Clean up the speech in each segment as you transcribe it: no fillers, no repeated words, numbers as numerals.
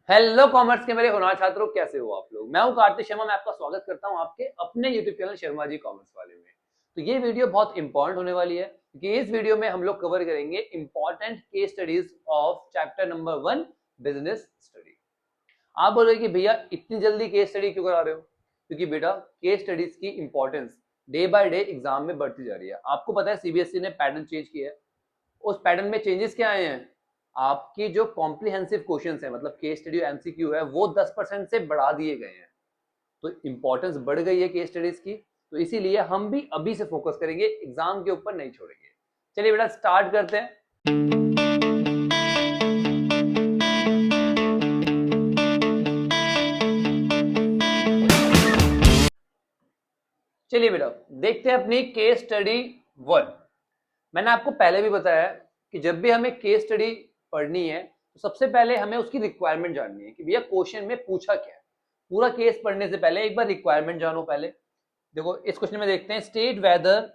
Hello commerce के मेरे होनहार छात्रों, कैसे हो आप लोग। मैं हूं कार्तिक शर्मा। मैं आपका स्वागत करता हूं आपके अपने YouTube channel Sharma ji commerce वाले में। तो ये वीडियो बहुत इंपॉर्टेंट होने वाली है क्योंकि इस वीडियो में हम लोग कवर करेंगे important case studies of chapter number 1 business study. आप बोल रहे कि भैया इतनी जल्दी केस स्टडी क्यों करा रहे हो? क्योंकि बेटा केस स्टडीज की importance day by day exam में बढ़ती जा रही है। आपको पता है सीबीएसई ने पैटर्न चेंज किया है। उस पैटर्न में चेंजेस क्या आए हैं? आपकी जो कॉम्प्रिहेंसिव क्वेश्चंस है, मतलब केस स्टडी एमसीक्यू है, वो 10% से बढ़ा दिए गए हैं। तो इंपॉर्टेंस बढ़ गई है केस स्टडीज की। तो इसीलिए हम भी अभी से फोकस करेंगे, एग्जाम के ऊपर नहीं छोड़ेंगे। चलिए बेटा स्टार्ट करते हैं। चलिए बेटा देखते हैं अपनी केस स्टडी 1। मैंने आपको पहले भी बताया कि जब भी हमें केस स्टडी पढ़नी है तो सबसे पहले हमें उसकी रिक्वायरमेंट जाननी है कि भैया क्वेश्चन में पूछा क्या है। पूरा केस पढ़ने से पहले एक बार रिक्वायरमेंट जानो पहले। देखो इस क्वेश्चन में देखते हैं, state whether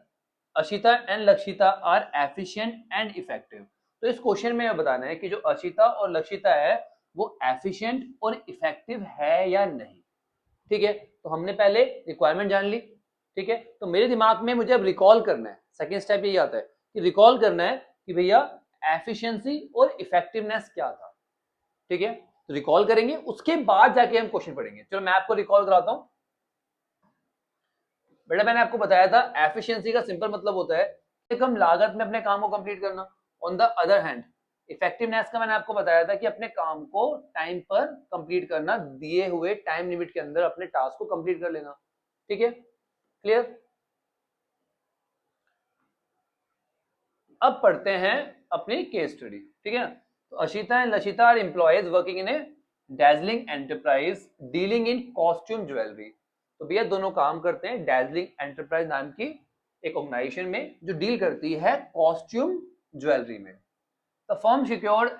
Ashita and Lakshita are efficient and effective. तो इस क्वेश्चन में बताना है कि जो अशिता और लक्षिता है वो एफिशिएंट और इफेक्टिव है या नहीं। ठीक है, तो हमने पहले रिक्वायरमेंट जान ली। ठीक है, तो मेरे दिमाग में मुझे अब रिकॉल करना है। सेकेंड स्टेप यही आता है कि रिकॉल करना है कि भैया एफिशिएंसी और इफेक्टिवनेस क्या था। ठीक है, तो रिकॉल करेंगे, उसके बाद जाके हम क्वेश्चन पढ़ेंगे। चलो मैं आपको रिकॉल कराता हूं। बेटा मैंने आपको बताया था एफिशिएंसी का सिंपल मतलब होता है कम लागत में अपने काम को कंप्लीट करना। On the other hand effectiveness का मैंने आपको बताया था कि अपने काम को टाइम पर कंप्लीट करना, दिए हुए टाइम लिमिट के अंदर अपने टास्क को कंप्लीट कर लेना। ठीक है, क्लियर। अब पढ़ते हैं अपनी केस स्टडी। ठीक है, तो Ashita and Lashita are employees working in a dazzling enterprise dealing in costume jewellery. तो भैया दोनों काम करते हैं डैजलिंग एंटरप्राइज नाम की एक ऑर्गेनाइजेशन में जो डील करती है कॉस्ट्यूम ज्वेलरी में। The firm secured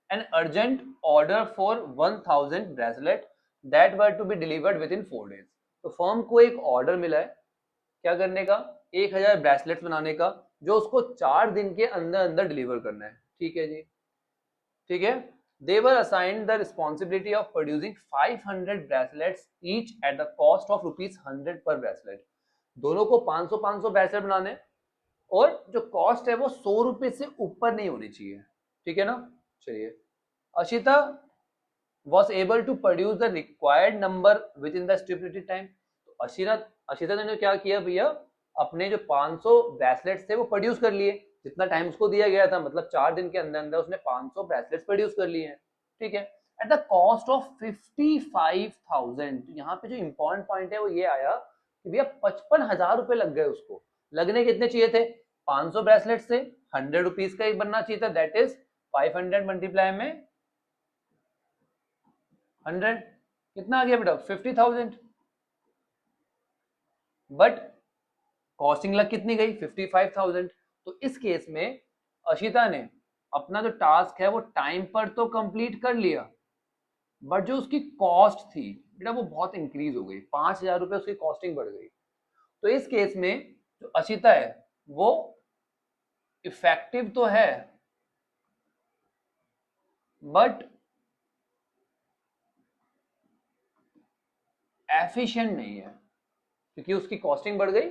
an urgent order for 1000 bracelet that were to be delivered within 4 days। तो फर्म को एक ऑर्डर मिला है क्या करने का? 1000 ब्रेसलेट्स बनाने का, जो उसको 4 दिन के अंदर अंदर डिलीवर करना है। ठीक है जी, ठीक है। They were assigned the responsibility of producing 500 bracelets each at the cost of ₹100 per bracelet। दोनों को 500 ब्रेसलेट बनाने, और जो कॉस्ट है वो 100 रुपए से ऊपर नहीं होनी चाहिए। ठीक है ना। चलिए, Ashita was able to produce the required number within the stipulated time। तो अशिता ने क्या किया भैया, अपने जो 500 ब्रेसलेट्स थे वो प्रोड्यूस कर लिए जितना टाइम उसको दिया गया था, मतलब 4 दिन के अंदर अंदर उसने 500 ब्रेसलेट्स प्रोड्यूस कर लिए हैं। ठीक है, एट द कॉस्ट ऑफ 55,000। तो यहाँ पे जो इंपॉर्टेंट पॉइंट है वो ये आया कि भैया 55,000 रुपए लग गए उसको। लगने कितने चाहिए थे? 500 ब्रेसलेट से 100 रुपीज का एक बनना चाहिए था, दैट इज 500 मल्टीप्लाई में 100, कितना आ गया बेटा? 50,000। बट कॉस्टिंग लग कितनी गई? 55,000। तो इस केस में अशिता ने अपना जो टास्क है वो टाइम पर तो कंप्लीट कर लिया, बट जो उसकी कॉस्ट थी बेटा वो बहुत इंक्रीज हो गई, 5,000 रुपए उसकी कॉस्टिंग बढ़ गई। तो इस केस में जो अशिता है वो इफेक्टिव तो है बट एफिशिएंट नहीं है, क्योंकि उसकी कॉस्टिंग बढ़ गई।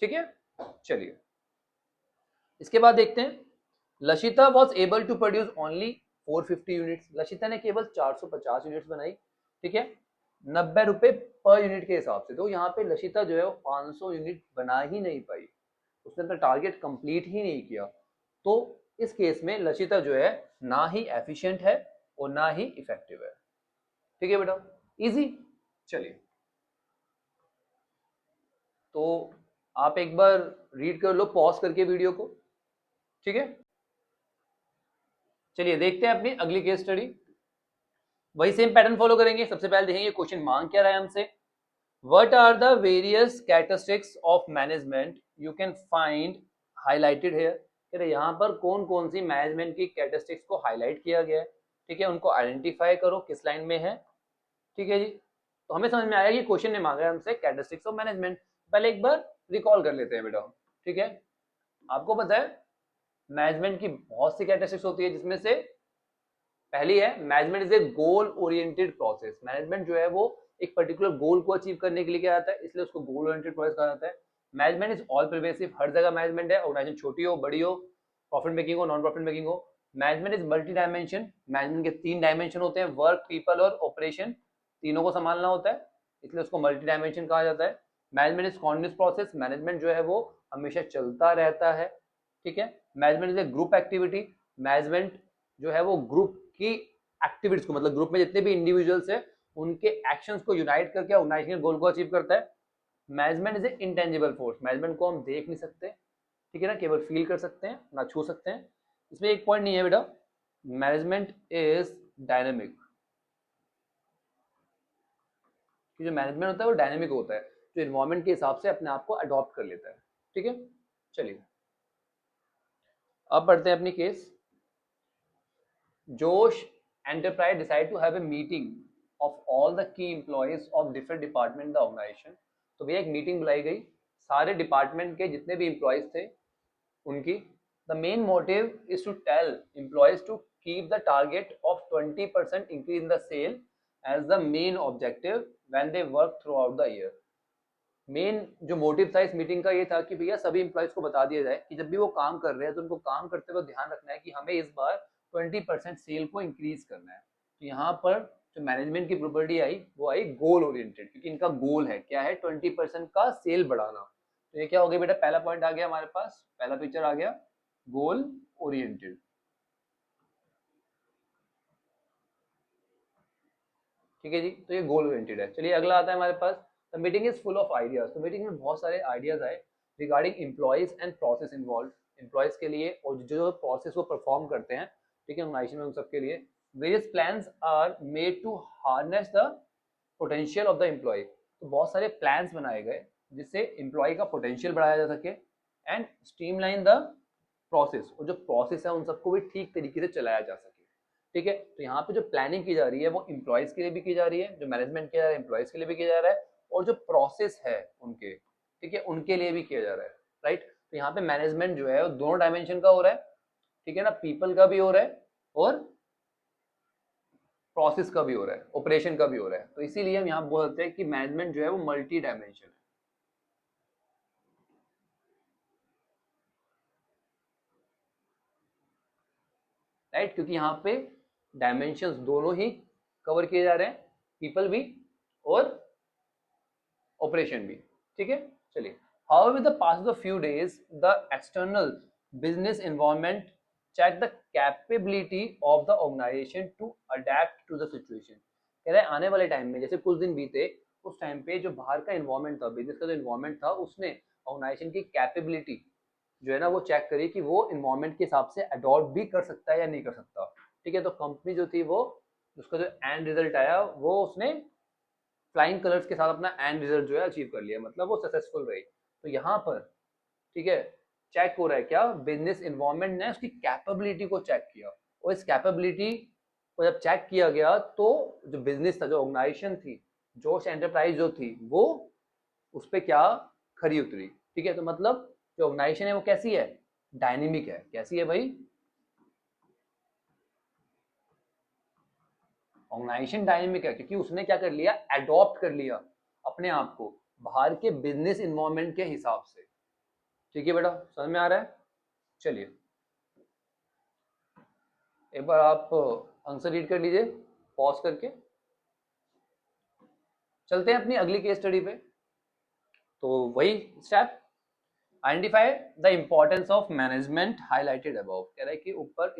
ठीक है, चलिए इसके बाद देखते हैं। Lashita was able to produce only 450 units. Lashita ने केवल 450 यूनिट्स बनाई। ठीक है, 90 रुपए पर यूनिट के हिसाब से। तो यहाँ पे लशिता जो है वो 500 यूनिट बना ही नहीं पाई, उसने अपना टारगेट कंप्लीट ही नहीं किया। तो इस केस में लशिता जो है ना ही एफिशिएंट है और ना ही इफेक्टिव है। ठीक है बेटा, इजी। चलिए तो आप एक बार रीड कर लो पॉज करके वीडियो को। ठीक है, चलिए देखते हैं अपनी अगली केस स्टडी। वही सेम पैटर्न फॉलो करेंगे। सबसे पहले देखेंगे क्वेश्चन मांग क्या रहा है हमसे। What are the various characteristics of management you can find highlighted here. यहाँ पर कौन कौन सी मैनेजमेंट की कैरेक्टरिस्टिक्स को हाईलाइट किया गया है। ठीक है, उनको आइडेंटिफाई करो किस लाइन में है। ठीक है जी, तो हमें समझ में आया कि क्वेश्चन ने मांगा है हमसे कैरेक्टरिस्टिक्स ऑफ मैनेजमेंट। पहले एक बार रिकॉल कर लेते हैं बेटा। ठीक है, आपको पता है मैनेजमेंट की बहुत सी कैरेक्टरिस्टिक्स होती है, जिसमें से पहली है management is a goal oriented process. Management जो है वो एक पर्टिकुलर गोल को अचीव करने के लिए क्या आता है, इसलिए उसको गोल ओरिएंटेड प्रोसेस कहा जाता है। मैनेजमेंट इज ऑल परवेसिव, हर जगह मैनेजमेंट है, ऑर्गेनाइजेशन छोटी हो बड़ी हो, प्रॉफिट मेकिंग हो नॉन प्रॉफिट मेकिंग हो। Management is multi dimension, management के 3 डायमेंशन होते हैं, वर्क, पीपल और ऑपरेशन, तीनों को संभालना होता है, इसलिए उसको मल्टी डायमेंशन कहा जाता है। Management is continuous process, management जो है वो हमेशा चलता रहता है, ठीक है। Management is a group activity, management जो है वो ग्रुप की एक्टिविटीज को, मतलब ग्रुप में जितने भी इंडिविजुअल्स है उनके एक्शंस को यूनाइट करके ऑर्गेनाइजेशन गोल को अचीव करता है। Management is a intangible force, management को हम देख नहीं सकते, ठीक है ना, केवल फील कर सकते हैं, ना छू सकते हैं। इसमें एक पॉइंट नहीं है बेटा, मैनेजमेंट इज डायनेमिक, कि जो मैनेजमेंट होता है वो डायनेमिक होता है, जो इन्वायरमेंट के हिसाब से अपने आप को अडॉप्ट कर लेता है, ठीक है। चलिए अब पढ़ते हैं अपनी case. Josh enterprise decide to have a meeting of all the key employees of different department the organisation. तो भैया एक मीटिंग बुलाई गई, सारे डिपार्टमेंट के जितने भी एम्प्लॉयज थे उनकी। The main motive is to tell employees to keep the target of 20% increase in the sale as the main objective when they work throughout the year. Main जो motive था इस meeting का ये था कि भैया सभी एम्प्लॉयज को बता दिया जाए कि जब भी वो काम कर रहे हैं तो उनको काम करते हुए ध्यान रखना है कि हमें इस बार 20% सेल को इंक्रीज करना है। तो यहाँ पर जो मैनेजमेंट की प्रॉपर्टी आई वो आई गोल ओरिएंटेड, क्योंकि इनका गोल है क्या है, 20% का सेल बढ़ाना। तो ये क्या हो गया बेटा, पहला पॉइंट आ गया हमारे पास, पहला पिक्चर आ गया गोल ओरिएंटेड, ठीक है जी। तो ये गोल ओरिएंटेड है। चलिए अगला आता है हमारे पास, the meeting is full of ideas. तो मीटिंग में बहुत सारे आइडियाज आए regarding employees and process involve, employees के लिए और जो प्रोसेस वो परफॉर्म करते हैं, ठीक है, ऑर्गेनाइजेशन में उन सबके लिए। Various plans are made to harness the potential of the employee. तो बहुत सारे प्लान्स बनाए गए जिससे एम्प्लॉय का पोटेंशियल बढ़ाया जा सके एंड स्ट्रीमलाइन द प्रोसेस, और जो प्रोसेस है उन सबको भी ठीक तरीके से चलाया जा सके, ठीक है। तो यहाँ पे जो प्लानिंग की जा रही है वो एम्प्लॉयज के लिए भी की जा रही है, जो मैनेजमेंट किया जा रहा है एम्प्लॉयज के लिए भी किया जा रहा है, और जो प्रोसेस है उनके, ठीक है, उनके लिए भी किया जा रहा है, राइट। तो यहाँ पे मैनेजमेंट जो है वो दोनों डायमेंशन का हो रहा है, ठीक है ना, पीपल का भी हो रहा है और प्रोसेस का भी हो रहा है, ऑपरेशन का भी हो रहा है। तो इसीलिए हम यहाँ बोलते हैं कि मैनेजमेंट जो है वो मल्टी डायमेंशन है, राइट, क्योंकि यहाँ पे डायमेंशंस दोनों ही कवर किए जा रहे हैं, पीपल भी और ऑपरेशन भी, ठीक है। चलिए, how with the pass of few days the external business environment check the capability of the organisation to adapt to the situation. कह रहे हैं आने वाले टाइम में, जैसे कुछ दिन बीते, उस टाइम पे जो बाहर का इन्वायरमेंट था, बिजनेस का जो इन्वायरमेंट था, उसने ऑर्गेनाइजेशन की कैपेबिलिटी जो है ना वो चेक करी कि वो इन्वायरमेंट के हिसाब से अडॉप्ट भी कर सकता है या नहीं कर सकता, ठीक है। तो कंपनी जो थी वो, उसका जो एंड रिजल्ट आया वो उसने फ्लाइंग कलर्स के साथ अपना एंड रिजल्ट जो है अचीव कर लिया, मतलब वो सक्सेसफुल रही। तो यहाँ पर, ठीक है, चेक हो रहा है क्या, बिजनेस इन्वायरमेंट ने उसकी कैपेबिलिटी को चेक किया, और इस कैपेबिलिटी को जब चेक किया गया तो जो बिजनेस था, जो ऑर्गेनाइजेशन थी, जोश एंटरप्राइज जो थी, वो उस पर क्या खरी उतरी, ठीक है। तो मतलब जो ऑर्गेनाइजेशन है वो कैसी है, डायनेमिक है। कैसी है भाई, ऑर्गेनाइजेशन डायनेमिक है, क्योंकि उसने क्या कर लिया, एडॉप्ट कर लिया अपने आप को बाहर के बिजनेस इन्वायरमेंट के हिसाब से, ठीक है बेटा, समझ में आ रहा है। चलिए एक बार आप आंसर रीड कर लीजिए पॉज करके। चलते हैं अपनी अगली केस स्टडी पे। तो वही step, identify the importance of management highlighted above. कह रहा है कि ऊपर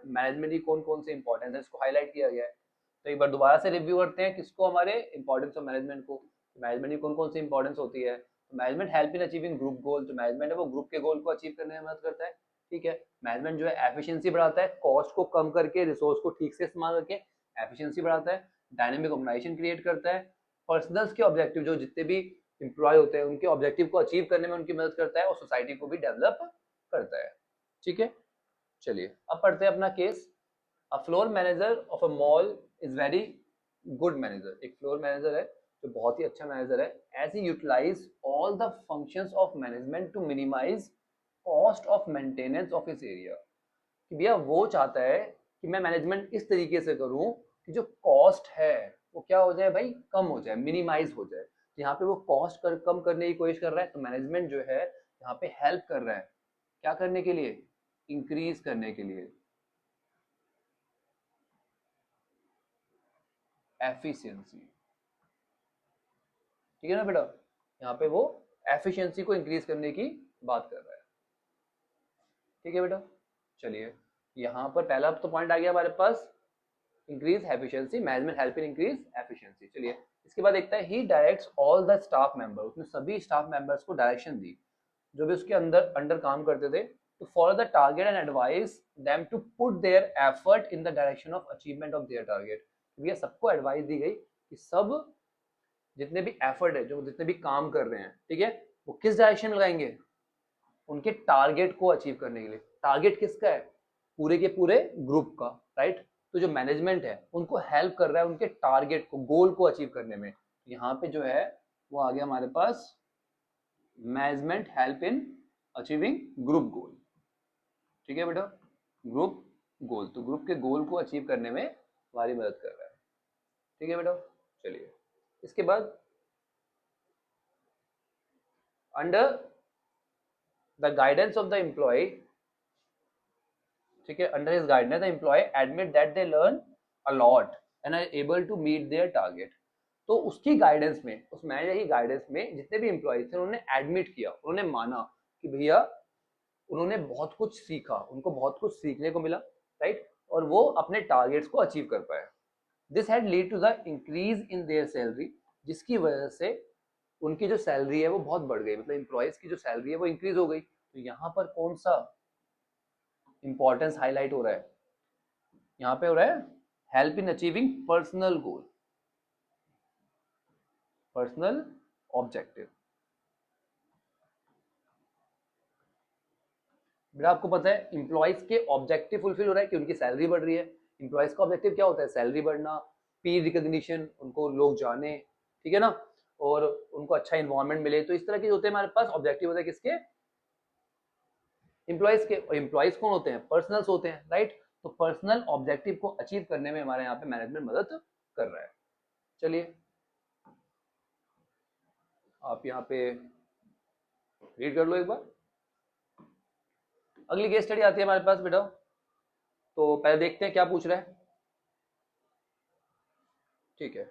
मैनेजमेंट की कौन कौन से इंपॉर्टेंस है, इसको हाईलाइट किया गया है। तो एक बार दोबारा से रिव्यू करते हैं किसको, हमारे इंपॉर्टेंस ऑफ मैनेजमेंट को। मैनेजमेंट की कौन कौन सी इंपॉर्टेंस होती है। तो management help in achieving group गोल, जो मैनेजमेंट है वो ग्रुप के गोल को अचीव करने में मदद करता है, ठीक है। मैनेजमेंट जो है एफिशिएंसी बढ़ाता है, कॉस्ट को कम करके रिसोर्स को ठीक से इस्तेमाल करके एफिशिएंसी बढ़ाता है। डायनेमिक ऑर्गेनाइजेशन क्रिएट करता है। पर्सनल्स के ऑब्जेक्टिव, जो जितने भी एम्प्लॉय होते हैं उनके ऑब्जेक्टिव को अचीव करने में उनकी मदद करता है, और सोसाइटी को भी डेवलप करता है, ठीक है। चलिए अब पढ़ते हैं अपना case. A floor manager of a mall is very good manager. एक फ्लोर मैनेजर है जो बहुत ही अच्छा मैनेजर है, as he utilise all the functions of management to minimise cost of maintenance of his area. कि भैया वो चाहता है कि मैं मैनेजमेंट इस तरीके से करूं कि जो कॉस्ट है वो क्या हो जाए भाई, कम हो जाए, मिनिमाइज हो जाए। तो यहाँ पे वो कॉस्ट कम करने की कोशिश कर रहा है, तो मैनेजमेंट जो है यहाँ पे हेल्प कर रहा है क्या करने के लिए, इंक्रीज करने के लिए एफिशिएंसी। ठीक है ना बेटा, यहाँ पे वो एफिशिएंसी को इंक्रीज करने की बात कर रहा है। ठीक है बेटा, चलिए यहाँ पर पहला तो पॉइंट आ गया हमारे पास, increase efficiency, management help in increase efficiency. चलिए इसके बाद देखता है, he directs all the staff member, उसने सभी स्टाफ मेंबर्स को डायरेक्शन दी जो भी उसके अंदर अंडर काम करते थे, to follow the target and advise them to put their effort in the direction of achievement of their target। ये सबको एडवाइस दी गई कि सब जितने भी एफर्ट है, जो जितने भी काम कर रहे हैं, ठीक है, वो किस डायरेक्शन में लगाएंगे, उनके टारगेट को अचीव करने के लिए। टारगेट किसका है, पूरे के पूरे ग्रुप का, राइट। तो जो मैनेजमेंट है उनको हेल्प कर रहा है उनके टारगेट को, गोल को अचीव करने में। यहाँ पे जो है वो आ गया हमारे पास management help in achieving group goal. ठीक है बेटा, ग्रुप गोल, तो ग्रुप के गोल को अचीव करने में हमारी मदद कर रहा है। ठीक है बेटा, चलिए इसके बाद under the guidance of the employee, ठीक है, under his guidance the employee admit that they learn a lot and are able to meet their target. तो उसकी गाइडेंस में, उस मैनेजर की गाइडेंस में जितने भी एम्प्लॉय थे उन्होंने एडमिट किया, उन्होंने माना कि भैया उन्होंने बहुत कुछ सीखा, उनको बहुत कुछ सीखने को मिला, राइट, और वो अपने टारगेट्स को अचीव कर पाए। This had lead to the increase in their salary, जिसकी वजह से उनकी जो सैलरी है वो बहुत बढ़ गई, मतलब एम्प्लॉयज की जो सैलरी है वो इंक्रीज हो गई। तो यहाँ पर कौन सा इंपॉर्टेंस हाईलाइट हो रहा है, यहाँ पे हो रहा है help in achieving personal goal, personal objective. बेटा आपको पता है इंप्लॉइज के ऑब्जेक्टिव फुलफिल हो रहा है कि उनकी सैलरी बढ़ रही है। इंप्लॉइज का ऑब्जेक्टिव क्या होता है, सैलरी बढ़ना, पीर रिकॉग्निशन, उनको लोग जाने, ठीक है ना, और उनको अच्छा इन्वायरमेंट मिले। तो इस तरह के होते हैं हमारे पास ऑब्जेक्टिव होते हैं किसके, इंप्लॉइज के। और इंप्लॉइज कौन होते हैं, पर्सनल्स होते हैं, राइट। तो पर्सनल ऑब्जेक्टिव को अचीव करने में हमारे यहाँ पे मैनेजमेंट मदद कर रहा है। चलिए आप यहाँ पे रीड कर लो एक बार। अगली केस स्टडी आती है हमारे पास बेटा, तो पहले देखते हैं क्या पूछ रहा है। ठीक है,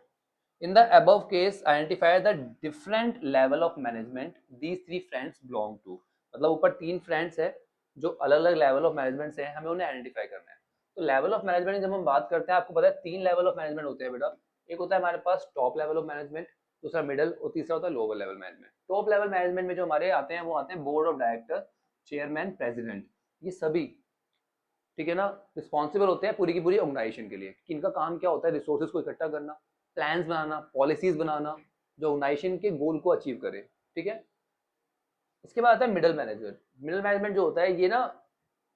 in the above case identify the different level of management these three friends belong to. मतलब ऊपर तीन फ्रेंड्स है जो अलग अलग लेवल ऑफ मैनेजमेंट से हैं, हमें उन्हें आइडेंटिफाई करना है। तो लेवल ऑफ मैनेजमेंट जब हम बात करते हैं, आपको पता है तीन लेवल ऑफ मैनेजमेंट होते हैं बेटा। एक होता है हमारे पास टॉप लेवल ऑफ मैनेजमेंट, दूसरा मिडल और तीसरा होता है lower level management. Top level management में जो हमारे आते हैं वो आते हैं board of director, chairman, president, ये सभी, ठीक है ना, रिस्पॉन्सिबल होते हैं पूरी की पूरी ऑर्गेनाइजेशन के लिए। कि इनका काम क्या होता है, रिसोर्सेज को इकट्ठा करना, प्लान्स बनाना, पॉलिसीज बनाना जो ऑर्गेनाइजेशन के गोल को अचीव करे। ठीक है, इसके बाद आता है मिडल मैनेजमेंट। मिडल मैनेजमेंट जो होता है ये ना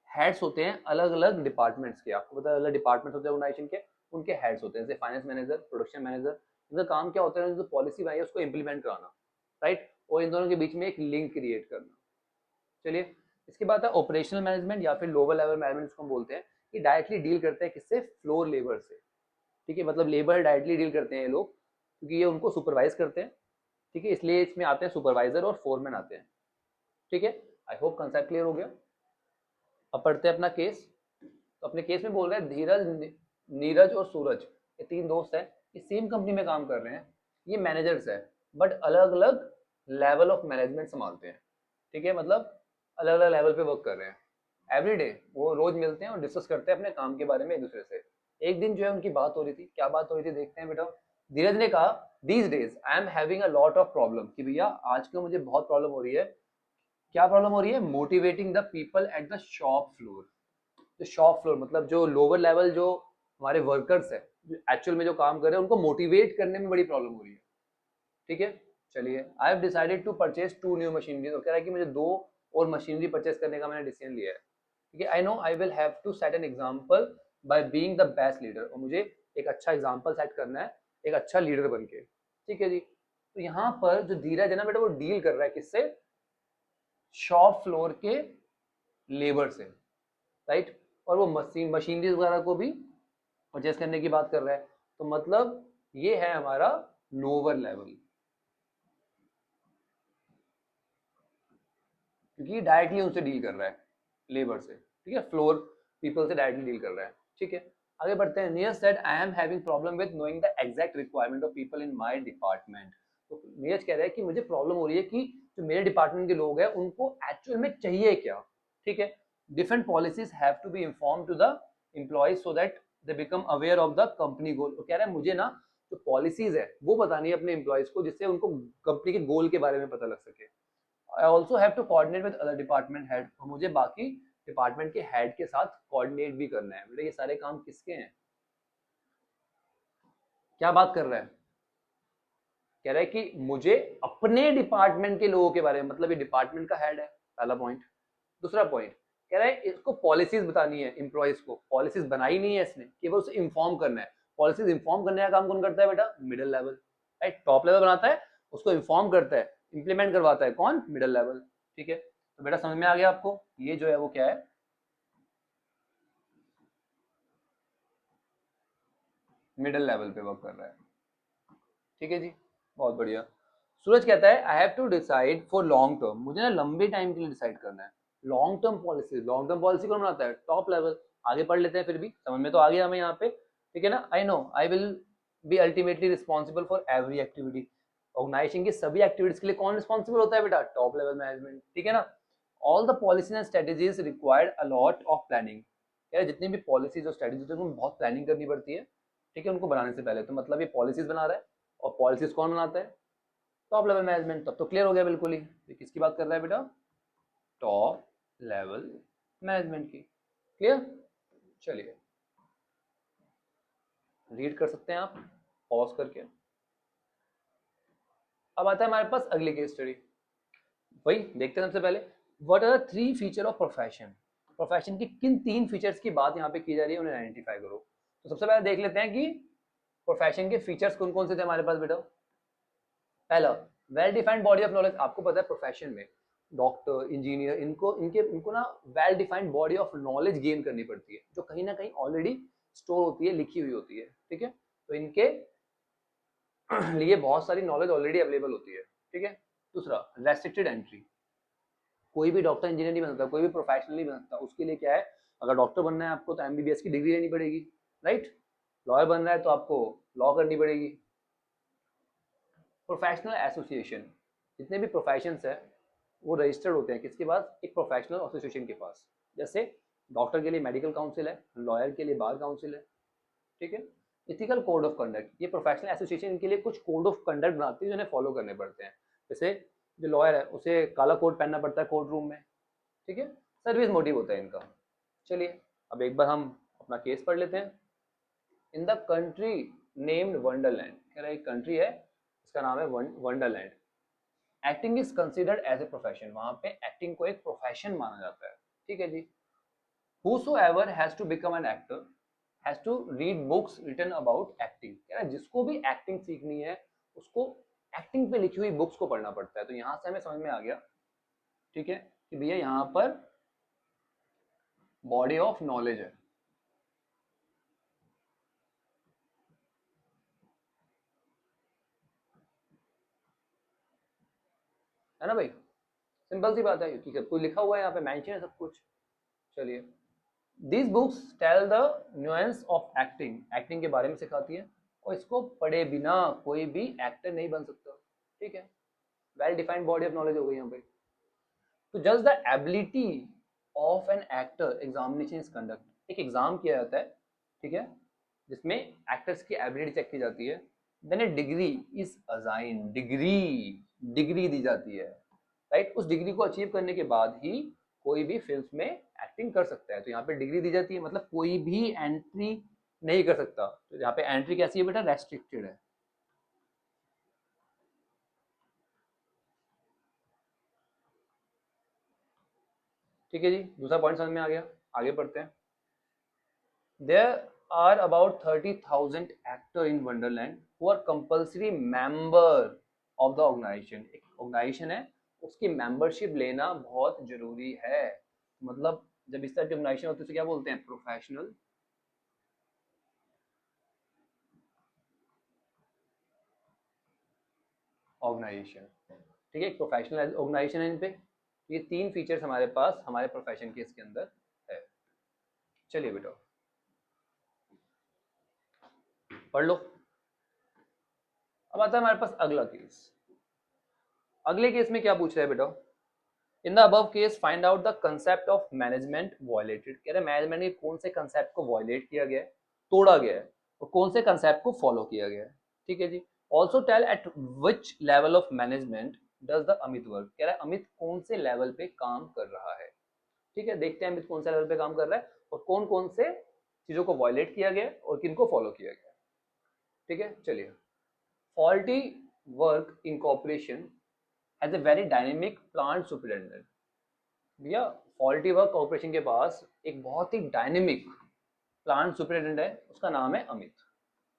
हेड्स होते हैं अलग अलग डिपार्टमेंट्स के, आपको पता है अलग डिपार्टमेंट्स होते हैं ऑर्गेनाइजेशन के, उनके हेड्स होते हैं, जैसे फाइनेंस मैनेजर, प्रोडक्शन मैनेजर। इनका काम क्या होता है, जो पॉलिसी बनाई है उसको इम्प्लीमेंट कराना, राइट, और इन दोनों के बीच में एक लिंक क्रिएट करना। चलिए इसके बाद है ऑपरेशनल मैनेजमेंट या फिर लोअर लेवल मैनेजमेंट जिसको हम बोलते हैं। ये डायरेक्टली डील करते हैं किससे, फ्लोर लेबर से। ठीक है, मतलब लेबर डायरेक्टली डील करते हैं ये लोग, क्योंकि ये उनको सुपरवाइज करते हैं। ठीक है, इसलिए इसमें आते हैं सुपरवाइजर और फोरमैन आते हैं। ठीक है, आई होप कंसेप्ट क्लियर हो गया। अब पढ़ते हैं अपना केस। तो अपने केस में बोल रहे हैं धीरज, नीरज और सूरज, ये तीन दोस्त हैं, ये सेम कंपनी में काम कर रहे हैं, ये मैनेजर्स है, बट अलग अलग लेवल ऑफ मैनेजमेंट संभालते हैं। ठीक है, मतलब अलग अलग लेवल पे वर्क कर रहे हैं। एवरी डे वो रोज मिलते हैं और डिस्कस करते हैं अपने काम के बारे में एक दूसरे से। एक दिन जो है उनकी बात हो रही थी, क्या बात हो रही थी देखते हैं बेटा। धीरज ने कहा, these days I am having a lot of problem, कि भैया आजकल मुझे बहुत प्रॉब्लम हो रही है। क्या प्रॉब्लम हो रही है, motivating the people at the shop floor. जो शॉप फ्लोर मतलब जो लोअर लेवल जो हमारे वर्कर्स है, जो एक्चुअल में जो काम कर रहे हैं, उनको मोटिवेट करने में बड़ी प्रॉब्लम हो रही है। ठीक है, चलिए I have decided to purchase 2 new machinery. तो कह रहा है कि मुझे 2 और मशीनरी परचेज करने का मैंने डिसीजन लिया है। ठीक है, I know I will have to set an example by being the best leader, और मुझे एक अच्छा एग्जांपल सेट करना है एक अच्छा लीडर बन के। ठीक है जी, तो यहाँ पर जो धीरज है ना बेटा, वो डील कर रहा है किससे, शॉप फ्लोर के लेबर से, राइट। और वो मशीनरीज वगैरह को भी परचेस करने की बात कर रहा है। तो मतलब ये है हमारा लोअर लेवल, क्योंकि डायरेक्टली उनसे डील कर रहा है, लेबर से, ठीक है, फ्लोर पीपल से डायरेक्टली डील कर रहा है, ठीक है। आगे बढ़ते हैं। Neeraj said I am having problem with knowing the exact requirement of people in my department. तो नीरज कह रहा है कि मुझे प्रॉब्लम हो रही है कि जो मेरे डिपार्टमेंट के लोग हैं उनको एक्चुअल में चाहिए क्या, ठीक है। Different policies have to be inform to the employees so that they become aware of the company goal. वो कह रहा है मुझे ना जो पॉलिसीज है वो बतानी है अपने एम्प्लॉइज को, जिससे उनको कंपनी के गोल के बारे में पता लग सके। I also have to coordinate with other department head, और मुझे बाकी डिपार्टमेंट के हेड के साथ कोऑर्डिनेट भी करना है। बेटा ये सारे काम किसके हैं, क्या बात कर रहा है, कह रहा है कि मुझे अपने डिपार्टमेंट के लोगों के बारे में, मतलब ये डिपार्टमेंट का हेड है, पहला पॉइंट। दूसरा पॉइंट कह रहा है इसको पॉलिसीज बतानी है एम्प्लॉइज को, पॉलिसीज बनाई नहीं है इसने, केवल उसे इन्फॉर्म करना है। पॉलिसीज इन्फॉर्म करने का काम कौन करता है बेटा, middle level, right. Top level बनाता है, उसको इन्फॉर्म करता है, इंप्लीमेंट करवाता है कौन, मिडिल लेवल, ठीक है। तो बेटा समझ में आ गया आपको, ये जो है वो क्या है, मिडिल लेवल पे वर्क कर रहा है, ठीक है जी, बहुत बढ़िया। सूरज कहता है I have to decide for long term, मुझे ना लंबे टाइम के लिए डिसाइड करना है। Long term policy, long term policy कौन बनाता है, टॉप लेवल। आगे पढ़ लेते हैं, फिर भी समझ में तो आ गया हमें यहाँ पे, ठीक है ना। I know I will be ultimately responsible for every activity, organisation की सभी एक्टिविटीज के लिए कौन रिस्पॉन्सिबल होता है बेटा, टॉप लेवल मैनेजमेंट, ठीक है ना। All the policies and strategies required a lot of planning, यार जितनी भी पॉलिसीज और स्ट्रेटेजीज होती है उनमें बहुत प्लानिंग करनी पड़ती है, ठीक है, उनको बनाने से पहले। तो मतलब ये पॉलिसीज बना रहा है, और पॉलिसीज कौन बनाता है, टॉप लेवल मैनेजमेंट। तब तो क्लियर हो गया बिल्कुल ही, ये किसकी बात कर रहा है बेटा, टॉप लेवल मैनेजमेंट की, क्लियर। चलिए रीड कर सकते हैं आप पॉज करके। अब आता है हमारे पास अगली केस स्टडी, वही देखते हैं। सबसे पहले what are the three feature of profession, profession की किन तीन फीचर्स की बात यहाँ पे की जा रही है, उन्हें आइडेंटिफाई करो। तो सबसे पहले देख लेते हैं कि प्रोफेशन के फीचर्स कौन कौन से थे हमारे पास बेटा। पहला, well defined body of knowledge. आपको पता है प्रोफेशन में डॉक्टर, इंजीनियर, इनको ना well defined body of knowledge gain करनी पड़ती है, जो कहीं ना कहीं ऑलरेडी स्टोर होती है, लिखी हुई होती है, ठीक है। तो इनके लिए बहुत सारी नॉलेज ऑलरेडी अवेलेबल होती है, ठीक है। दूसरा, रेस्ट्रिक्टेड एंट्री। कोई भी डॉक्टर इंजीनियर नहीं बन सकता, कोई भी प्रोफेशनल नहीं बन सकता। उसके लिए क्या है, अगर डॉक्टर बनना है आपको तो एमबीबीएस की डिग्री लेनी पड़ेगी, राइट। लॉयर बनना है तो आपको लॉ करनी पड़ेगी। प्रोफेशनल एसोसिएशन, जितने भी प्रोफेशंस है वो रजिस्टर्ड होते हैं किसके पास, एक प्रोफेशनल एसोसिएशन के पास। जैसे डॉक्टर के लिए मेडिकल काउंसिल है, लॉयर के लिए बार काउंसिल है, ठीक है। इथिकल कोड ऑफ कंडक्ट, ये प्रोफेशनल एसोसिएशन के लिए कुछ कोड ऑफ कंडक्ट बनाती है जिन्हें फॉलो करने पड़ते हैं। जैसे जो लॉयर है उसे काला कोट पहनना पड़ता है कोर्ट रूम में, ठीक है। सर्विस मोटिव होता है इनका। चलिए अब एक बार हम अपना केस पढ़ लेते हैं। In the country named Wonderland, कह रहा है एक कंट्री है इसका नाम है Wonderland. Acting is considered as a profession, वहां पे एक्टिंग को एक प्रोफेशन माना जाता है, ठीक है जी। Whosoever has to become an actor has to read books written about acting, कह रहा है जिसको भी एक्टिंग सीखनी है उसको एक्टिंग पे लिखी हुई बुक्स को पढ़ना पड़ता है। तो यहां से हमें समझ में आ गया, ठीक है, कि भैया यहाँ पर बॉडी ऑफ नॉलेज है ना भाई। सिंपल सी बात है, क्योंकि सब कुछ लिखा हुआ है यहाँ पे, मेंशन है सब कुछ। चलिए, these books tell the nuance of acting, acting के बारे में सिखाती है, और इसको पढ़े बिना कोई भी एक्टर नहीं बन सकता, ठीक है। Well defined body of knowledge हो गई यहाँ पे। तो जज the ability of an actor examination is conduct, एक एग्जाम किया जाता है, ठीक है, जिसमें एक्टर्स की एबिलिटी चेक की जाती है। Then A degree is assign, degree दी जाती है, राइट। उस डिग्री को अचीव करने के बाद ही कोई भी फिल्म में एक्टिंग कर सकता है। तो यहाँ पे डिग्री दी जाती है, मतलब कोई भी एंट्री नहीं कर सकता। तो यहाँ पे एंट्री कैसी है बेटा, रेस्ट्रिक्टेड है। ठीक है जी, दूसरा पॉइंट समझ में आ गया, आगे बढ़ते हैं। There are about 30,000 actors in Wonderland who are compulsory member of the organization। एक ऑर्गेनाइजेशन है, उसकी मेंबरशिप लेना बहुत जरूरी है। मतलब जब इस तरह की ऑर्गेनाइजेशन होती है तो क्या बोलते हैं, प्रोफेशनल ऑर्गेनाइजेशन। ठीक है, प्रोफेशनल ऑर्गेनाइजेशन है इन पे। ये 3 फीचर्स हमारे पास हमारे प्रोफेशन के इसके अंदर है। चलिए बेटा पढ़ लो। अब आता है हमारे पास अगला केस। अगले केस में क्या पूछ रहा है बेटा, इन the above case find out the concept of management violated. कह रहे हैं मैनेजमेंट के कौन से कंसेप्ट को वायलेट किया गया है, तोड़ा गया है, और कौन से कंसेप्ट को फॉलो किया गया है। ठीक है जी। Also tell at which level of management does the Amit work. कह रहा है अमित कौन से लेवल पे काम कर रहा है। ठीक है, देखते हैं अमित कौन से लेवल पे काम कर रहा है और कौन कौन से चीजों को वायलेट किया गया और किन को फॉलो किया गया। ठीक है, चलिए। Faulty work in corporation as a very dynamic plant superintendent. भैया फॉल्टी वर्क कॉर्पोरेशन के पास एक बहुत ही डायनेमिक प्लांट सुपरिटेंडेंट है, उसका नाम है Amit.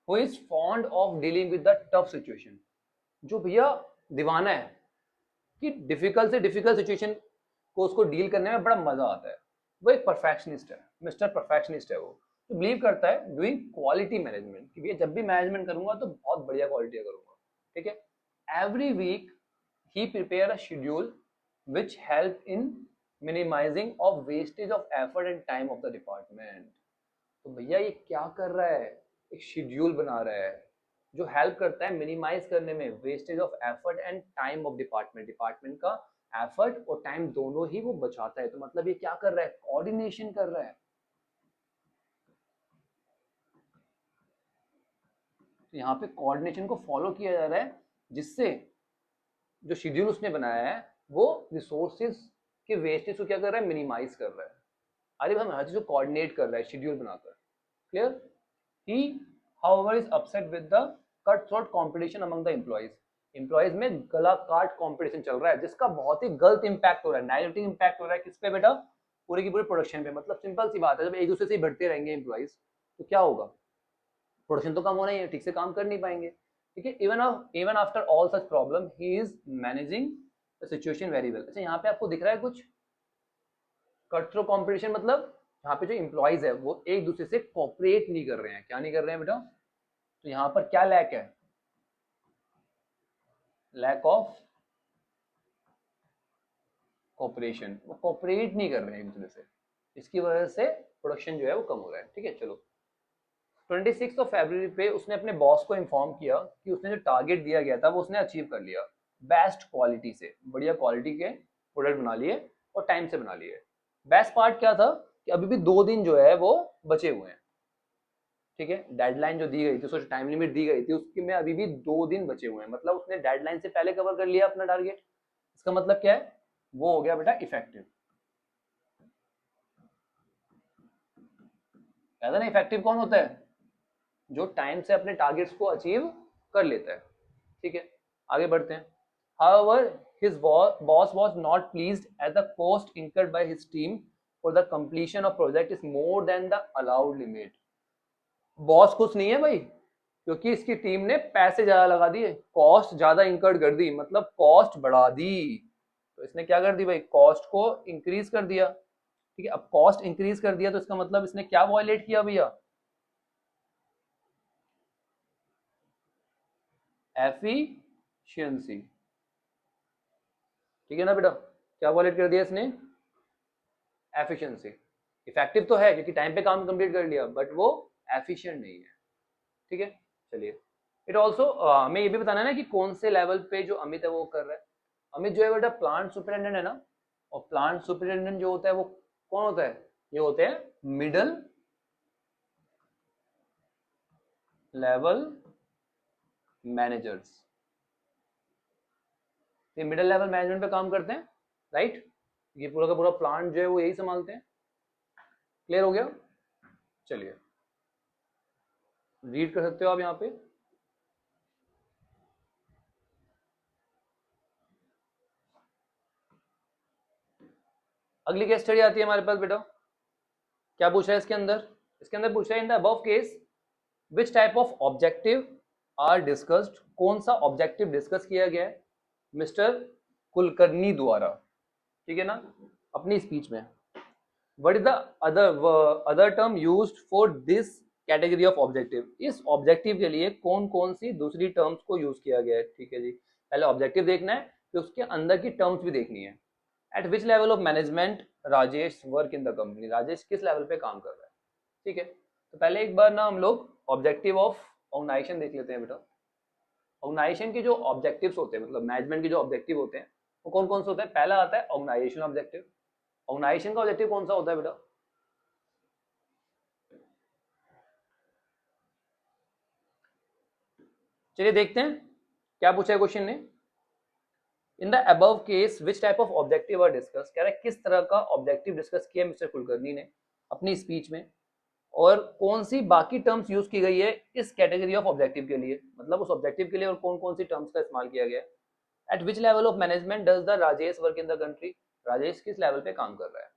Who is fond of dealing with the tough situation. जो भैया दीवाना है कि डिफिकल्ट से डिफिकल्ट सिचुएशन को उसको डील करने में बड़ा मजा आता है। वो एक परफेक्शनिस्ट है, मिस्टर परफेक्शनिस्ट है। वो तो बिलीव करता है डूइंग क्वालिटी मैनेजमेंट, कि भैया जब भी मैनेजमेंट करूंगा तो बहुत बढ़िया क्वालिटी करूंगा। ठीक है, every week he prepare a schedule which help in minimizing of wastage of effort and time of the department। तो भैया ये क्या कर रहा है, एक शेड्यूल बना रहा है जो हेल्प करता है मिनिमाइज करने में wastage of effort and time of department. Department का एफर्ट और टाइम दोनों ही वो बचाता है। तो मतलब ये क्या कर रहा है, कोऑर्डिनेशन कर रहा है। तो यहाँ पे कोऑर्डिनेशन को फॉलो किया जा रहा है, जिससे जो शेड्यूल उसने बनाया है वो रिसोर्सेज के वेस्टेज को क्या कर रहा है, मिनिमाइज कर रहा है। अरे हम हर चीज को कोऑर्डिनेट कर रहा है शेड्यूल बनाकर। Clear. He however is upset with the cut throat competition among the employees. Employees में गला काट कंपटीशन चल रहा है, जिसका बहुत ही गलत इंपैक्ट हो रहा है, नेगेटिव इंपैक्ट हो रहा है। किस पे बेटा, पूरे की पूरे प्रोडक्शन पे। मतलब सिंपल सी बात है, जब एक दूसरे से बढ़ते रहेंगे एम्प्लॉइज तो क्या होगा, प्रोडक्शन तो कम होना ही है, ठीक से काम कर नहीं पाएंगे। ठीक है, even after all such problem he is managing the situation very well. अच्छा यहाँ पे आपको दिख रहा है कुछ कट थ्रू कंपटीशन, मतलब यहाँ पे जो एम्प्लॉइज है वो एक दूसरे से कोऑपरेट नहीं कर रहे हैं। क्या नहीं कर रहे हैं बेटा, तो यहाँ पर क्या लैक है, लैक ऑफ कोऑपरेशन। वो कोऑपरेट नहीं कर रहे हैं एक दूसरे से, इसकी वजह से प्रोडक्शन जो है वो कम हो रहा है। ठीक है, चलो 26 फरवरी पे उसने अपने बॉस को इन्फॉर्म किया कि उसने जो टारगेट दिया गया था वो उसने अचीव कर लिया। बेस्ट क्वालिटी से, बढ़िया क्वालिटी के प्रोडक्ट बना लिए और टाइम से बना लिए। बेस्ट पार्ट क्या था कि अभी भी 2 दिन जो है वो बचे हुए हैं। ठीक है, डेडलाइन जो दी गई थी, उसको टाइम लिमिट दी गई थी, उसके में अभी भी 2 दिन बचे हुए हैं। मतलब उसने डेडलाइन से पहले कवर कर लिया अपना टारगेट। इसका मतलब क्या है, वो हो गया बेटा इफेक्टिव। कहता ना इफेक्टिव कौन होता है, जो टाइम से अपने टारगेट्स को अचीव कर लेता है। ठीक है, आगे बढ़ते हैं। However, his boss was not pleased as the cost incurred by his team for the completion of project is more than the allowed limit। Boss खुश नहीं है भाई, क्योंकि इसकी टीम ने पैसे ज्यादा लगा दिए, कॉस्ट ज्यादा इंकर्ड कर दी, मतलब कॉस्ट बढ़ा दी। तो इसने क्या कर दी भाई, कॉस्ट को इंक्रीज कर दिया। ठीक है, अब कॉस्ट इंक्रीज कर दिया तो इसका मतलब इसने क्या वायलेट किया भैया, एफिशिएंसी। ठीक है ना बेटा, क्या वायलेट कर दिया इसने, एफिशिएंसी। इफेक्टिव तो है क्योंकि टाइम पे काम कंप्लीट कर लिया, बट वो एफिशिएंट नहीं है। ठीक है, चलिए। इट ऑल्सो हमें ये भी बताना है ना कि कौन से लेवल पे जो अमित है वो कर रहा है। अमित जो है बेटा प्लांट सुपरिटेंडेंट है ना, और प्लांट सुपरिटेंडेंट जो होता है वो कौन होता है, ये होते हैं मिडल लेवल मैनेजर्स। ये मिडिल लेवल मैनेजमेंट पे काम करते हैं, राइट। ये पूरा का पूरा प्लांट जो है वो यही संभालते हैं। क्लियर हो गया, चलिए रीड कर सकते हो आप यहाँ पे। अगली केस स्टडी आती है हमारे पास बेटा, क्या पूछ रहा है इसके अंदर, इसके अंदर पूछ रहा है in the above case which type of objective are discussed. कौन सा ऑब्जेक्टिव डिस्कस किया गया है मिस्टर कुलकर्णी द्वारा। ठीक है ना, अपनी स्पीच में। What is the other term used for this category of objective, इस ऑब्जेक्टिव के लिए कौन कौन सी दूसरी टर्म्स को यूज किया गया है। ठीक है जी, पहले ऑब्जेक्टिव देखना है, फिर उसके अंदर की टर्म्स भी देखनी है। Eight which level of management Rajesh work in the company, Rajesh किस लेवल पे काम कर रहा है। ठीक है, तो पहले एक बार ना हम लोग ऑब्जेक्टिव ऑफ ऑर्गेनाइजेशन देख लेते हैं बेटा। ऑर्गेनाइजेशन के जो ऑब्जेक्टिव्स होते हैं, मतलब मैनेजमेंट के जो ऑब्जेक्टिव होते हैं, वो कौन कौन से होते हैं। पहला आता है ऑर्गेनाइजेशन ऑब्जेक्टिव। ऑर्गेनाइजेशन का ऑब्जेक्टिव कौन सा होता है बेटा। चलिए देखते हैं क्या पूछा है क्वेश्चन ने। In the above case which type of objective are discuss, कह रहा है किस तरह का ऑब्जेक्टिव डिस्कस किया मिस्टर कुलकर्णी ने अपनी स्पीच में, और कौन सी बाकी टर्म्स यूज की गई है इस कैटेगरी ऑफ ऑब्जेक्टिव के लिए, मतलब उस ऑब्जेक्टिव के लिए और कौन कौन सी टर्म्स का इस्तेमाल किया गया है। Eight which level of management does the Rajesh work in the country, Rajesh किस लेवल पे काम कर रहा है।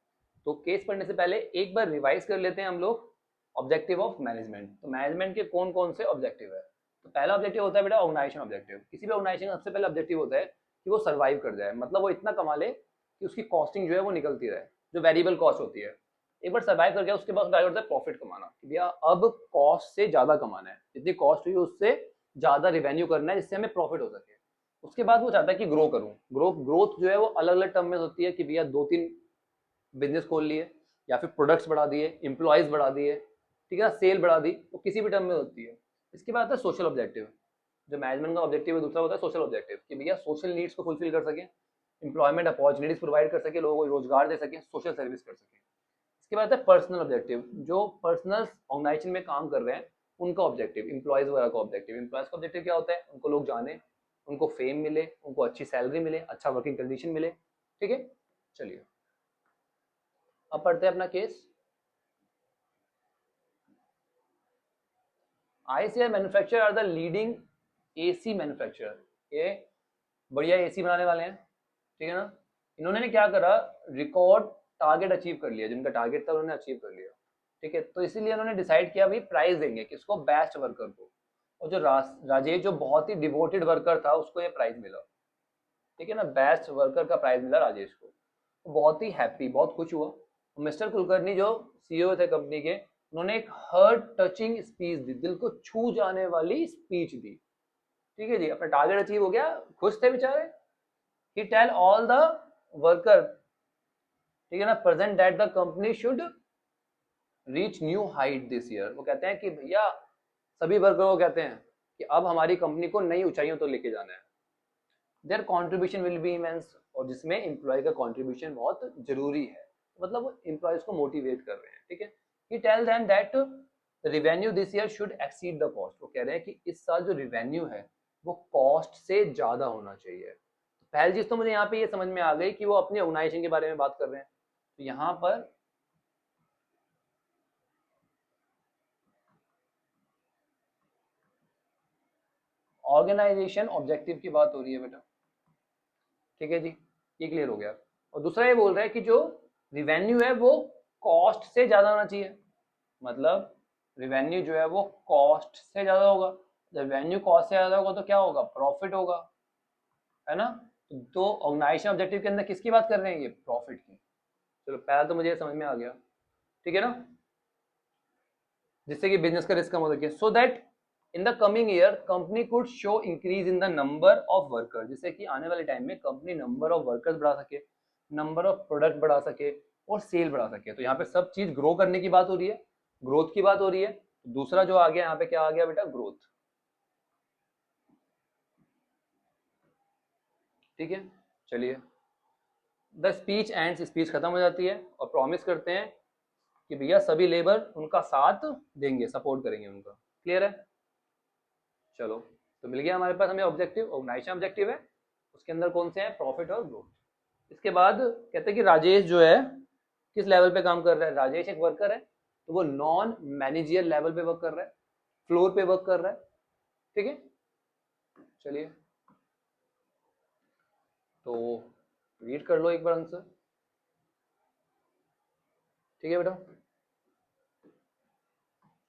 तो केस पढ़ने से पहले एक बार रिवाइज कर लेते हैं हम लोग ऑब्जेक्टिव ऑफ मैनेजमेंट। तो मैनेजमेंट के कौन कौन से ऑब्जेक्टिव है। तो पहला ऑब्जेक्टिव होता है बेटा ऑर्गेनाइजेशन ऑब्जेक्टिव। किसी भी ऑर्गेनाइजेशन का सबसे पहला ऑब्जेक्टिव होता है कि वो सर्वाइव कर जाए, मतलब वो इतना कमा ले कि उसकी कॉस्टिंग जो है वो निकलती रहे, जो वेरिएबल कॉस्ट होती है। एक बार सर्वाइव कर गया उसके बाद टारगेट होता है प्रॉफिट कमाना, कि भैया अब कॉस्ट से ज्यादा कमाना है, जितनी कॉस्ट हुई उससे ज्यादा रिवेन्यू करना है जिससे हमें प्रॉफिट हो सके। उसके बाद वो चाहता है कि ग्रो करूं। ग्रोथ जो है वो अलग अलग टर्म में होती है, कि भैया 2-3 बिजनेस खोल लिए, या फिर प्रोडक्ट्स बढ़ा दिए, इंप्लॉयज बढ़ा दिए, ठीक है ना, सेल बढ़ा दी, वो किसी भी टर्म में होती है। इसके बाद आता है सोशल ऑब्जेक्टिव। जो मैनेजमेंट का ऑब्जेक्टिव है दूसरा होता है सोशल ऑब्जेक्टिव, कि भैया सोशल नीड्स को फुलफिल कर सके, इंप्लॉयमेंट अपॉर्चुनिटीज प्रोवाइड कर सके, लोगों को रोजगार दे सके, सोशल सर्विस कर सके। इसके बाद है पर्सनल ऑब्जेक्टिव, जो पर्सनल ऑर्गेनाइजेशन में काम कर रहे हैं उनका ऑब्जेक्टिव, इंप्लॉयज वगैरह का ऑब्जेक्टिव। इंप्लॉयज का ऑब्जेक्टिव क्या होता है, उनको लोग जाने, उनको फेम मिले, उनको अच्छी सैलरी मिले, अच्छा वर्किंग कंडीशन मिले। ठीक है, चलिए अब पढ़ते हैं अपना case. ICI manufacturer are the leading AC manufacturer, ये बढ़िया AC बनाने वाले हैं, ठीक है ना। इन्होंने ने क्या करा, रिकॉर्ड टारगेट अचीव कर लिया, जिनका टारगेट था उन्होंने अचीव कर लिया। ठीक है, तो इसीलिए उन्होंने डिसाइड किया भाई प्राइज देंगे किसको, बेस्ट वर्कर को। और जो राजेश जो बहुत ही डिवोटेड वर्कर था उसको ये प्राइज मिला। ठीक है ना, बेस्ट वर्कर का प्राइज मिला राजेश को। तो बहुत ही हैप्पी, बहुत खुश हुआ। मिस्टर कुलकर्णी जो CEO थे कंपनी के, उन्होंने एक हार्ट टचिंग स्पीच दी, दिल को छू जाने वाली स्पीच दी। ठीक है जी, अपना टारगेट अचीव हो गया, खुश थे बेचारे। He tell all the worker, ठीक है ना, present that the company should reach new height this year. वो कहते हैं कि भैया सभी वर्करों को कहते हैं कि अब हमारी कंपनी को नई ऊंचाइयों तो लेके जाना है। Their contribution will be immense, और जिसमें एम्प्लॉय का कॉन्ट्रीब्यूशन बहुत जरूरी है, मतलब वो एम्प्लॉयज को मोटिवेट कर रहे हैं। ठीक है, he tell them that revenue this year should exceed the cost. वो कह रहे हैं कि इस साल जो रिवेन्यू है वो कॉस्ट से ज्यादा होना चाहिए। पहली चीज तो मुझे यहाँ पे ये समझ में आ गई कि वो अपने ऑर्गेनाइजेशन के बारे में बात कर रहे हैं। तो यहाँ पर ऑर्गेनाइजेशन ऑब्जेक्टिव की बात हो रही है बेटा। ठीक है जी, ये क्लियर हो गया। और दूसरा ये बोल रहा है कि जो रिवेन्यू है वो कॉस्ट से ज्यादा होना चाहिए, मतलब रिवेन्यू जो है वो कॉस्ट से ज्यादा होगा। जब रिवेन्यू कॉस्ट से ज्यादा होगा तो क्या होगा, प्रॉफिट होगा, है ना। तो ऑर्गेनाइजेशन ऑब्जेक्टिव के अंदर किसकी बात कर रहे हैं, ये प्रॉफिट की। चलो पहला तो मुझे समझ में आ गया, ठीक है ना, जिससे कि बिजनेस का रिस्क कम हो सके, so that in the coming year company could show increase in the number of worker, जिससे कि आने वाले टाइम में कंपनी नंबर ऑफ वर्कर्स बढ़ा सके, नंबर ऑफ प्रोडक्ट बढ़ा सके और सेल बढ़ा सके। तो यहाँ पे सब चीज ग्रो करने की बात हो रही है, ग्रोथ की बात हो रही है। दूसरा जो आ गया यहाँ पे क्या आ गया बेटा, ग्रोथ। ठीक है, चलिए द स्पीच एंड, स्पीच खत्म हो जाती है और प्रॉमिस करते हैं कि भैया सभी लेबर उनका साथ देंगे, सपोर्ट करेंगे उनका। क्लियर है, चलो तो मिल गया हमारे पास हमें ऑब्जेक्टिव, ऑर्गेनाइजेशन ऑब्जेक्टिव है, उसके अंदर कौन से हैं, प्रॉफिट और ग्रोथ। इसके बाद कहते हैं कि राजेश जो है किस लेवल पे काम कर रहा है। राजेश एक वर्कर है, तो वो नॉन मैनेजियल लेवल पे वर्क कर रहा है, फ्लोर पे वर्क कर रहा है। ठीक है, चलिए तो रीड कर लो एक बार आंसर। ठीक है बेटा,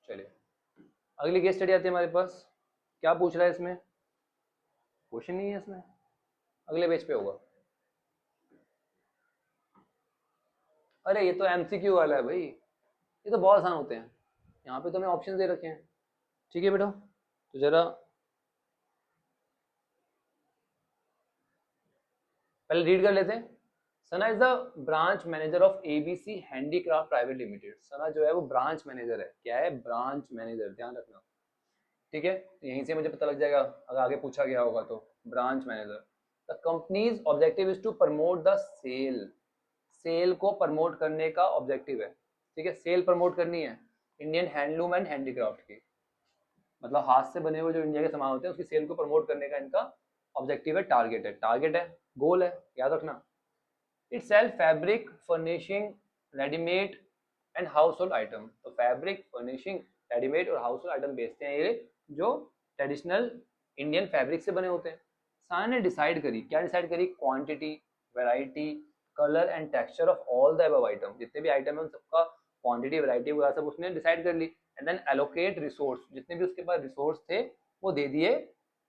चलिए अगली केस स्टडी आती है हमारे पास। क्या पूछ रहा है इसमें, क्वेश्चन नहीं है इसमें, अगले पेज पे होगा। अरे ये तो एमसीक्यू वाला है भाई, ये तो बहुत आसान होते हैं। यहाँ पे तो हमें ऑप्शन दे रखे हैं। ठीक है बेटा, तो जरा पहले रीड कर लेते हैं। Sana is the branch manager of ABC handicraft private limited. Sana जो है वो ब्रांच मैनेजर है। क्या है? ब्रांच मैनेजर, ध्यान रखना। ठीक है, यहीं से मुझे पता लग जाएगा अगर आगे पूछा गया होगा तो। Branch manager. The company's objective is to promote the sale. Sale को प्रमोट करने का ऑब्जेक्टिव है। ठीक है, सेल प्रमोट करनी है इंडियन हैंडलूम एंड हैंडीक्राफ्ट की, मतलब हाथ से बने हुए जो इंडिया के सामान होते हैं उसकी सेल को प्रमोट करने का इनका ऑब्जेक्टिव है, टारगेट है, गोल है, याद रखना। It sell fabric, furnishing, readymade and household item. तो फैब्रिक, फर्निशिंग, रेडीमेड और हाउस होल्ड आइटम बेचते हैं ये, जो ट्रेडिशनल इंडियन फैब्रिक से बने होते हैं। सारा ने डिसाइड करी, क्या डिसाइड करी? Quantity, variety, colour and texture of all the above item. जितने भी आइटम है उन सबका क्वांटिटी, वैरायटी वगैरह सब उसने डिसाइड कर ली। एंड देन एलोकेट रिसोर्स, जितने भी उसके पास रिसोर्स थे वो दे दिए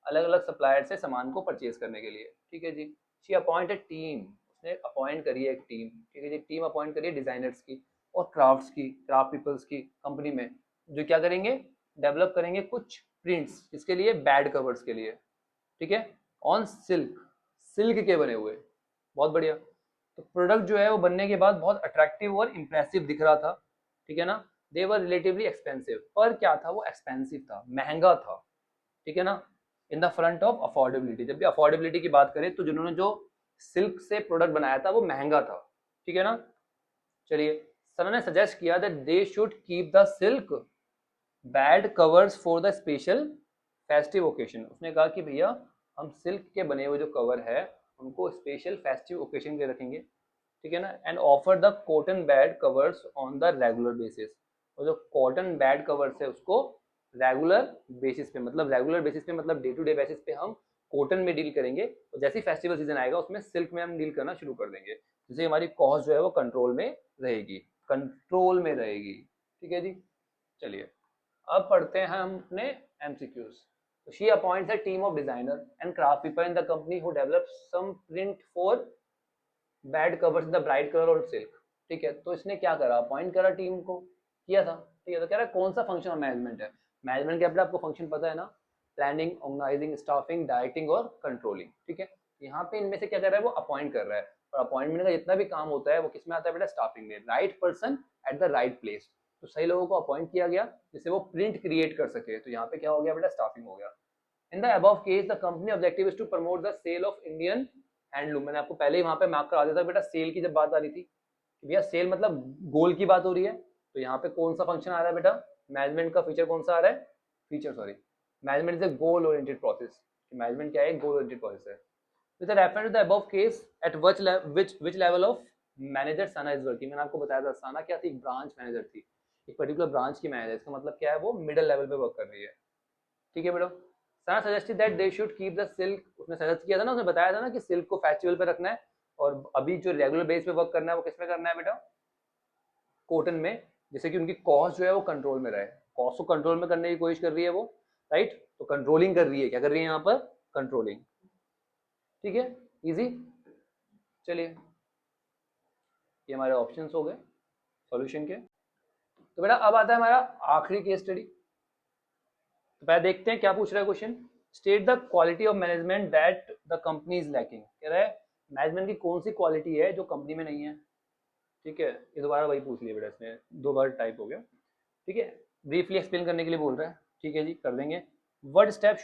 अलग अलग सप्लायर से सामान को परचेज करने के लिए। ठीक है जी। शी अपॉइंट ए टीम, उसने अपॉइंट करी है एक टीम। ठीक है जी, टीम अपॉइंट करी है डिजाइनर्स की और क्राफ्ट्स की, क्राफ्ट पीपल्स की कंपनी में, जो क्या करेंगे? डेवलप करेंगे कुछ प्रिंट्स, इसके लिए बैड कवर्स के लिए। ठीक है, ऑन सिल्क, सिल्क के बने हुए। बहुत बढ़िया। तो प्रोडक्ट जो है वो बनने के बाद बहुत अट्रैक्टिव और इम्प्रेसिव दिख रहा था। ठीक है ना। दे वर रिलेटिवली एक्सपेंसिव, पर क्या था? वो एक्सपेंसिव था, महंगा था। ठीक है ना। In the front of affordability, जब भी अफोर्डेबिलिटी की बात करें तो जिन्होंने जो सिल्क से प्रोडक्ट बनाया था वो महंगा था। ठीक है ना। चलिए, सर ने सजेस्ट किया that they should keep the silk bad covers for the special festive occasion. उसने कहा कि भैया हम सिल्क के बने हुए जो कवर है उनको स्पेशल फेस्टिव ओकेशन के रखेंगे। ठीक है ना। And offer the cotton bad covers on the regular basis. और जो कॉटन बैड कवर्स है उसको रेगुलर बेसिस पे, मतलब रेगुलर बेसिस पे मतलब डे टू डे बेसिस पे हम कॉटन में डील करेंगे। तो जैसे ही फेस्टिवल सीजन आएगा उसमें सिल्क में हम डील करना शुरू कर देंगे, जिससे हमारी कॉस्ट जो है वो कंट्रोल में रहेगी, कंट्रोल में रहेगी। ठीक है जी। चलिए अब पढ़ते हैं हम अपने एमसीक्यूज। तो she appoints a team of designer and craft people in the company who develop some print for bed covers in the bright colour और सिल्क। ठीक है, तो इसने क्या करा? अपॉइंट करा टीम को, किया था। ठीक है, तो कह रहा है कौन सा फंक्शन ऑफ मैनेजमेंट है? मैनेजमेंट के अपने आपको फंक्शन पता है ना, प्लानिंग, ऑर्गेनाइजिंग, स्टाफिंग, डायरेक्टिंग और कंट्रोलिंग। ठीक है, यहाँ पे इनमें से क्या कर रहा है? वो अपॉइंट कर रहा है। और अपॉइंटमेंट का जितना भी काम होता है वो किस में आता है बेटा? स्टाफिंग में। Right person at the right place. तो सही लोगों को अपॉइंट किया गया जिससे वो प्रिंट क्रिएट कर सके। तो यहाँ पे क्या हो गया बेटा? स्टाफिंग हो गया। In the above case the company objective is to promote the sale of Indian handloom. मैंने आपको पहले ही वहां पे मार्क करा दिया था बेटा, सेल की जब बात आ रही थी कि भैया सेल मतलब गोल की बात हो रही है। तो यहाँ पे कौन सा फंक्शन आ रहा है बेटा? मैनेजमेंट का फीचर कौन सा आ रहा है? Feature sorry, management is a goal oriented process. Management क्या है? गोल ओरिएंटेड प्रोसेस है। With reference to the above case at which level of manager Sana is working. मैंने आपको बताया था सना क्या थी? ब्रांच मैनेजर थी, एक पर्टिकुलर ब्रांच की मैनेजर। इसका मतलब क्या है? वो मिडिल लेवल पे वर्क कर रही है। ठीक है बेटा। Sana suggested that they should keep the silk. उसने सजेस्ट किया था ना, उसने बताया था ना कि सिल्क को फेस्टिवल पे रखना है, और अभी जो रेगुलर बेस पे वर्क करना है वो किस में करना है बेटा? कॉटन में, जिससे कि उनकी कॉस्ट जो है वो कंट्रोल में रहे। कॉस्ट को कंट्रोल में करने की कोशिश कर रही है वो, राइट। तो कंट्रोलिंग कर रही है, क्या कर रही है यहाँ पर? कंट्रोलिंग। ठीक है, इजी। चलिए, ये हमारे ऑप्शंस हो गए सॉल्यूशन के। तो बेटा अब आता है हमारा आखिरी केस स्टडी। तो पहले देखते हैं क्या पूछ रहा है question. State the quality of management that the company is lacking. कह रहा है मैनेजमेंट की कौन सी क्वालिटी है जो कंपनी में नहीं है। ठीक है, ये दोबारा वही पूछ लिया बेटा, इसमें दो बार टाइप हो गया। ठीक है, ब्रीफली एक्सप्लेन करने के लिए बोल रहा है। ठीक है जी, कर देंगे। What step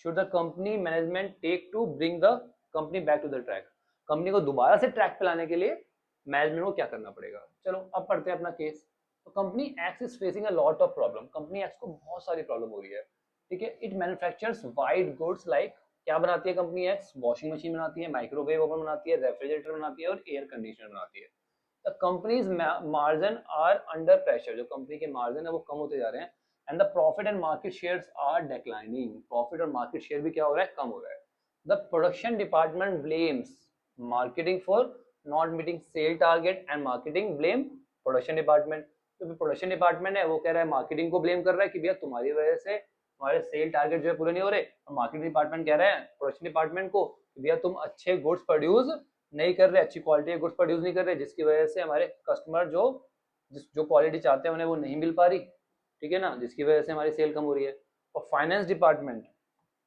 should the company management take to bring the company back to the track. Company को दोबारा से ट्रैक पे लाने के लिए मैनेजमेंट को क्या करना पड़ेगा। चलो अब पढ़ते हैं अपना केस। तो company X is facing a lot of problem. Company X को बहुत सारी प्रॉब्लम हो रही है। ठीक है, it manufactures white goods like, क्या बनाती है कंपनी एक्स? वॉशिंग मशीन बनाती है, माइक्रोवेव ओवन बनाती है, रेफ्रिजरेटर बनाती है और एयर कंडीशनर बनाती है। The company's margin are under pressure. जो कंपनी के मार्जिन है वो कम होते जा रहे हैं। And the profit and market shares are declining. Profit और मार्केट शेयर भी क्या हो रहा है? कम हो रहा है। The production department blames marketing for not meeting sale target and marketing blame production department. जो प्रोडक्शन डिपार्टमेंट है वो कह रहा है, मार्केटिंग को ब्लेम कर रहा है कि भैया तुम्हारी वजह से हमारे सेल टारगेट जो है पूरे नहीं हो रहे। और मार्केटिंग डिपार्टमेंट कह रहा है प्रोडक्शन डिपार्टमेंट को कि भैया तुम अच्छे गुड्स प्रोड्यूस नहीं कर रहे, अच्छी क्वालिटी के गुड्स प्रोड्यूस नहीं कर रहे, जिसकी वजह से हमारे कस्टमर जो क्वालिटी चाहते हैं उन्हें वो नहीं मिल पा रही, ठीक है ना, जिसकी वजह से हमारी सेल कम हो रही है। और finance department,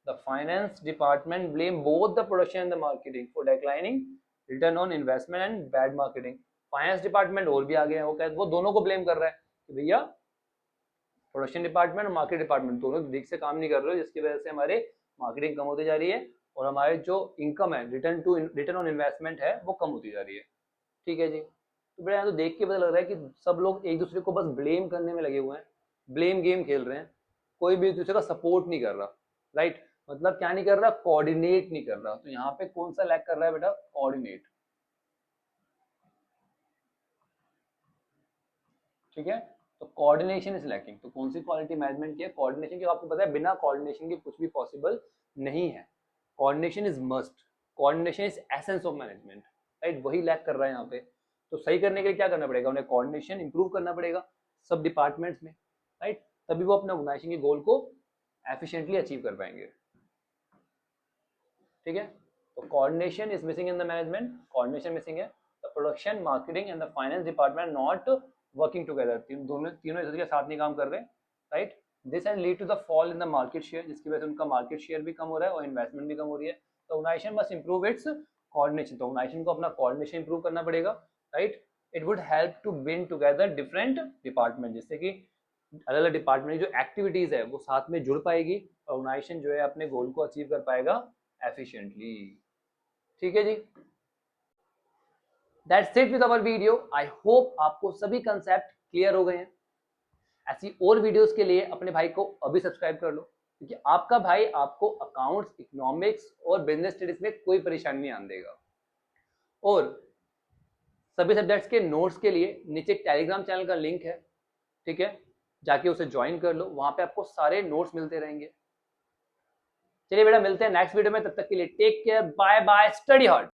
the finance department blame both the production and the marketing for declining return on investment and bad marketing. Finance department और भी आगे है, वो दोनों को ब्लेम कर रहा है कि भैया प्रोडक्शन डिपार्टमेंट और मार्केट डिपार्टमेंट दोनों ठीक से काम नहीं कर रहे हो, जिसकी वजह से हमारे मार्केटिंग कम होती जा रही है और हमारे जो इनकम है रिटर्न ऑन इन्वेस्टमेंट है वो कम होती जा रही है। ठीक है जी। तो बड़ा यहाँ तो देख के पता लग रहा है कि सब लोग एक दूसरे को बस ब्लेम करने में लगे हुए हैं, ब्लेम गेम खेल रहे हैं, कोई भी एक दूसरे का सपोर्ट नहीं कर रहा, राइट। मतलब क्या नहीं कर रहा, कोऑर्डिनेट नहीं कर रहा। तो यहाँ पे कौन सा लैक कर रहा है बेटा, कोऑर्डिनेट। ठीक है, तो कोऑर्डिनेशन इज लैकिंग। तो कौन सी क्वालिटी मैनेजमेंट की है, कोऑर्डिनेशन की। आपको पता है बिना कोऑर्डिनेशन के कुछ भी पॉसिबल नहीं है। Coordination is must, coordination is essence of management, right. वही लैक कर रहा है यहाँ पे। तो सही करने के लिए क्या करना पड़ेगा, उन्हें कोऑर्डिनेशन इंप्रूव करना पड़ेगा सब डिपार्टमेंट्स में, राइट। तभी वो अपने ऑर्गेनाइजेशन के गोल को एफिशिएंटली अचीव कर पाएंगे। ठीक है, तो coordination is missing in the management, coordination missing है। The production, marketing and the finance department not working together, तीनों एक दूसरे के साथ नहीं काम कर रहे, right. This and lead to the fall in the market share, जिसकी वजह से उनका मार्केट शेयर भी कम हो रहा है और इन्वेस्टमेंट भी कम हो रही है। तो organisation must improve its coordination, तो ऑर्गेनाइजेशन को अपना कोऑर्डिनेशन इंप्रूव करना पड़ेगा, right. It would help to bring together different department, जिससे कि अलग अलग डिपार्टमेंट जो एक्टिविटीज है वो साथ में जुड़ पाएगी, ऑर्गेनाइजेशन जो है अपने गोल को अचीव कर पाएगा एफिशिएंटली। ठीक है जी, that's it with our video. I hope आपको सभी कंसेप्ट क्लियर हो गए हैं। ऐसी और वीडियोस के लिए अपने भाई को अभी सब्सक्राइब कर लो, क्योंकि आपका भाई आपको अकाउंट्स, इकोनॉमिक्स और बिजनेस स्टडीज में कोई परेशानी नहीं आने देगा। और सभी सब्जेक्ट्स के नोट्स के लिए नीचे टेलीग्राम चैनल का लिंक है, ठीक है, जाके उसे ज्वाइन कर लो, वहां पे आपको सारे नोट्स मिलते रहेंगे। चलिए बेटा, मिलते हैं नेक्स्ट वीडियो में, तब तक के लिए take care, bye bye, study hard.